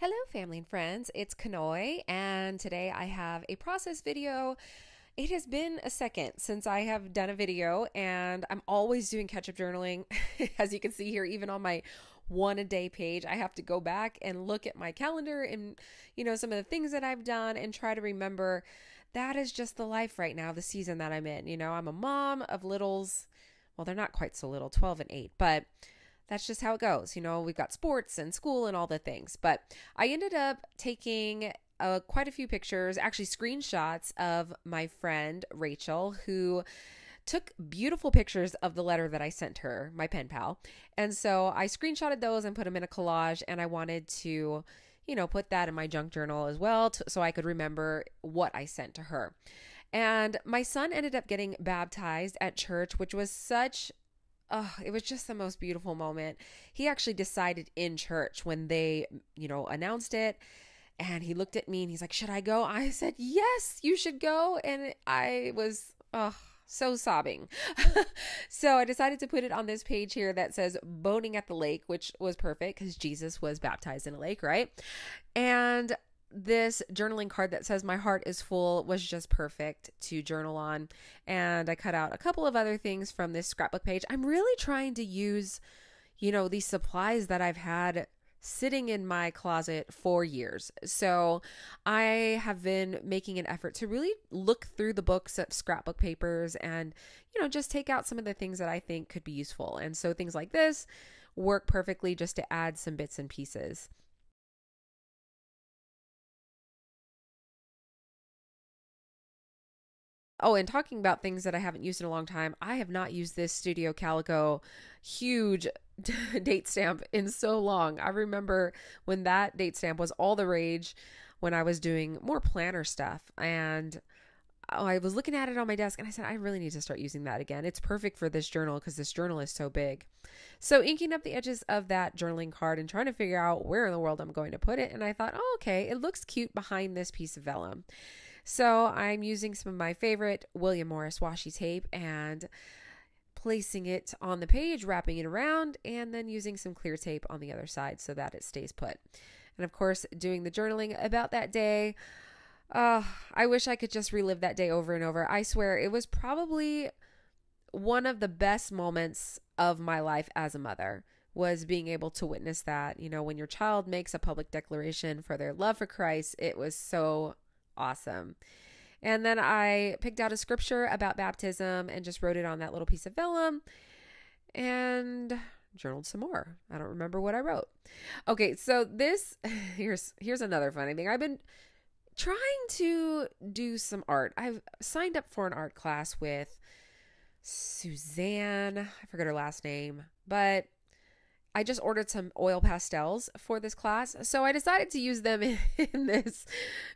Hello, family and friends. It's Kanoi, and today I have a process video. It has been a second since I have done a video, and I'm always doing catch up journaling. As you can see here, even on my one a day page, I have to go back and look at my calendar and, some of the things that I've done and try to remember that is just the life right now, the season that I'm in. I'm a mom of littles. Well, they're not quite so little, 12 and 8, but that's just how it goes. We've got sports and school and all the things. But I ended up taking quite a few pictures, actually screenshots of my friend Rachel, who took beautiful pictures of the letter that I sent her, my pen pal. And so I screenshotted those and put them in a collage, and I wanted to, put that in my junk journal as well so I could remember what I sent to her. And my son ended up getting baptized at church, which was it was just the most beautiful moment. He actually decided in church when they, announced it, and he looked at me and he's like, "Should I go?" I said, "Yes, you should go." And I was, so sobbing. So I decided to put it on this page here that says boating at the lake, which was perfect because Jesus was baptized in a lake, right? And this journaling card that says "My heart is full" was just perfect to journal on. And I cut out a couple of other things from this scrapbook page. I'm really trying to use, these supplies that I've had sitting in my closet for years. So I have been making an effort to really look through the books of scrapbook papers and, just take out some of the things that I think could be useful. And so things like this work perfectly just to add some bits and pieces. Oh, and talking about things that I haven't used in a long time, I have not used this Studio Calico huge date stamp in so long. I remember when that date stamp was all the rage when I was doing more planner stuff. And I was looking at it on my desk and I said, I really need to start using that again. It's perfect for this journal because this journal is so big. So inking up the edges of that journaling card and trying to figure out where in the world I'm going to put it. And I thought, oh, okay, it looks cute behind this piece of vellum. So I'm using some of my favorite William Morris washi tape and placing it on the page, wrapping it around, and then using some clear tape on the other side so that it stays put. And of course, doing the journaling about that day. I wish I could just relive that day over and over. I swear it was probably one of the best moments of my life as a mother, was being able to witness that. When your child makes a public declaration for their love for Christ, it was so awesome. And then I picked out a scripture about baptism and just wrote it on that little piece of vellum and journaled some more. I don't remember what I wrote. Okay, so here's another funny thing. I've been trying to do some art. I've signed up for an art class with Suzanne. I forget her last name, but I just ordered some oil pastels for this class. So I decided to use them in this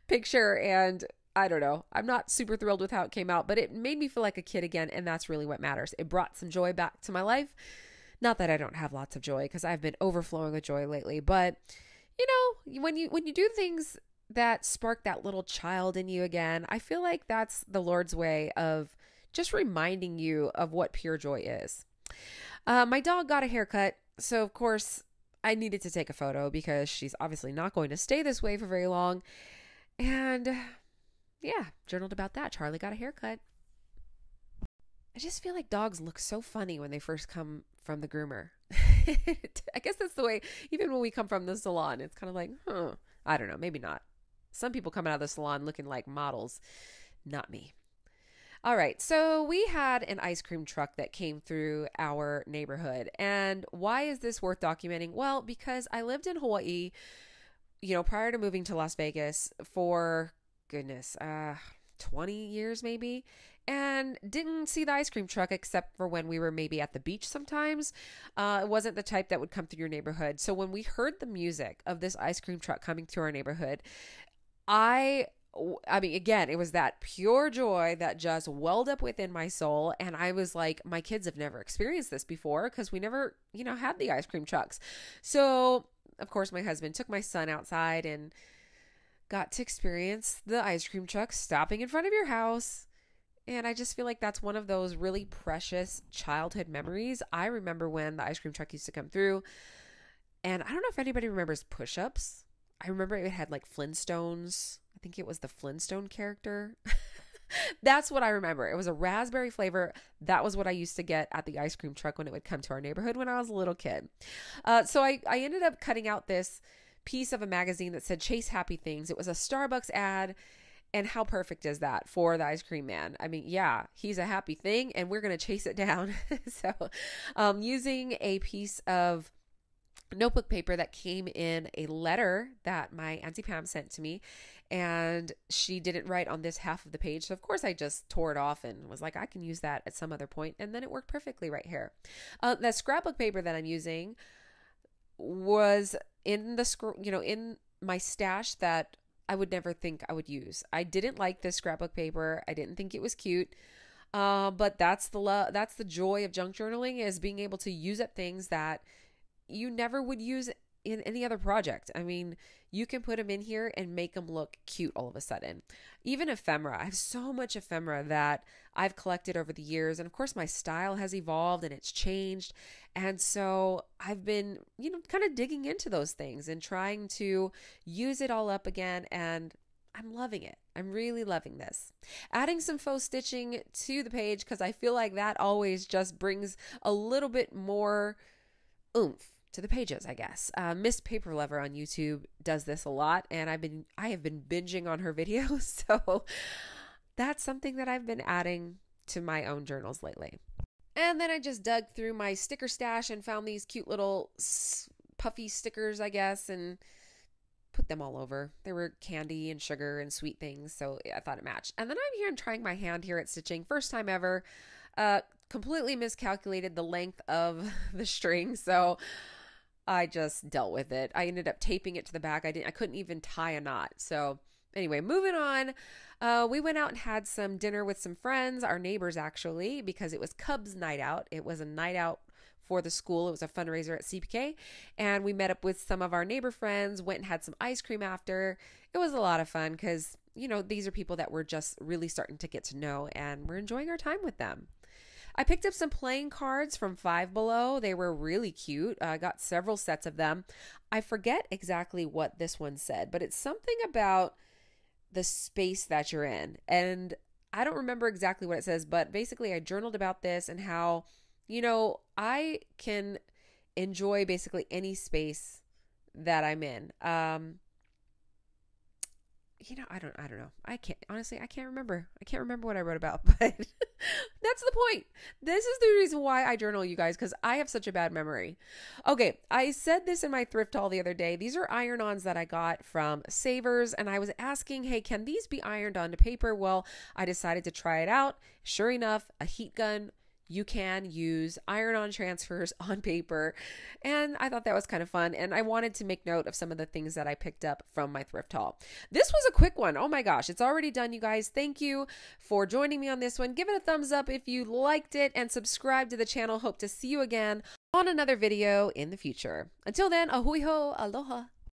picture, and I don't know. I'm not super thrilled with how it came out, but it made me feel like a kid again, and that's really what matters. It brought some joy back to my life. Not that I don't have lots of joy, because I've been overflowing with joy lately, but when you do things that spark that little child in you again, I feel like that's the Lord's way of just reminding you of what pure joy is. My dog got a haircut, so of course I needed to take a photo because she's obviously not going to stay this way for very long. And yeah, journaled about that. Charlie got a haircut. I just feel like dogs look so funny when they first come from the groomer. I guess that's the way, even when we come from the salon, it's kind of like, I don't know, maybe not. Some people come out of the salon looking like models. Not me. All right, so we had an ice cream truck that came through our neighborhood. And why is this worth documenting? Well, because I lived in Hawaii, prior to moving to Las Vegas for, goodness, 20 years maybe, and didn't see the ice cream truck except for when we were maybe at the beach sometimes. It wasn't the type that would come through your neighborhood. So when we heard the music of this ice cream truck coming through our neighborhood, I mean, again, it was that pure joy that just welled up within my soul. And I was like, my kids have never experienced this before because we never, had the ice cream trucks. So, of course, my husband took my son outside and got to experience the ice cream truck stopping in front of your house. And I just feel like that's one of those really precious childhood memories. I remember when the ice cream truck used to come through. And I don't know if anybody remembers push-ups. I remember it had like Flintstones. I think it was the Flintstone character. That's what I remember. It was a raspberry flavor. That was what I used to get at the ice cream truck when it would come to our neighborhood when I was a little kid. So I ended up cutting out this piece of a magazine that said Chase Happy Things. It was a Starbucks ad. And how perfect is that for the ice cream man? I mean, yeah, he's a happy thing and we're going to chase it down. So using a piece of notebook paper that came in a letter that my Auntie Pam sent to me, and she didn't write on this half of the page. So of course I just tore it off and was like, I can use that at some other point. And then it worked perfectly right here. The scrapbook paper that I'm using was in in my stash that I would never think I would use. I didn't like this scrapbook paper. I didn't think it was cute. But that's the joy of junk journaling, is being able to use up things that you never would use in any other project. I mean, you can put them in here and make them look cute all of a sudden. Even ephemera. I have so much ephemera that I've collected over the years. And of course, my style has evolved and it's changed. And so I've been, kind of digging into those things and trying to use it all up again. And I'm loving it. I'm really loving this. Adding some faux stitching to the page, because I feel like that always just brings a little bit more oomph to the pages, I guess. Miss Paper Lover on YouTube does this a lot, and I have been binging on her videos, so that's something that I've been adding to my own journals lately. And then I just dug through my sticker stash and found these cute little puffy stickers, I guess, and put them all over. They were candy and sugar and sweet things, so I thought it matched. And then I'm here and trying my hand here at stitching. First time ever. Completely miscalculated the length of the string, so I just dealt with it. I ended up taping it to the back. I couldn't even tie a knot. So anyway, moving on. We went out and had some dinner with some friends, our neighbors actually, because it was Cubs night out. It was a night out for the school. It was a fundraiser at CPK, and we met up with some of our neighbor friends, went and had some ice cream after. It was a lot of fun because, these are people that we're just really starting to get to know, and we're enjoying our time with them. I picked up some playing cards from Five Below. They were really cute. I got several sets of them. I forget exactly what this one said, but it's something about the space that you're in. And I don't remember exactly what it says, but basically I journaled about this and how, I can enjoy basically any space that I'm in. I don't know. I can't remember. I can't remember what I wrote about, but that's the point. This is the reason why I journal, you guys, because I have such a bad memory. Okay, I said this in my thrift haul the other day. These are iron-ons that I got from Savers, and I was asking, hey, can these be ironed onto paper? Well, I decided to try it out. Sure enough, a heat gun. You can use iron-on transfers on paper, and I thought that was kind of fun, and I wanted to make note of some of the things that I picked up from my thrift haul. This was a quick one. Oh my gosh, it's already done, you guys. Thank you for joining me on this one. Give it a thumbs up if you liked it, and subscribe to the channel. Hope to see you again on another video in the future. Until then, ahui ho, aloha.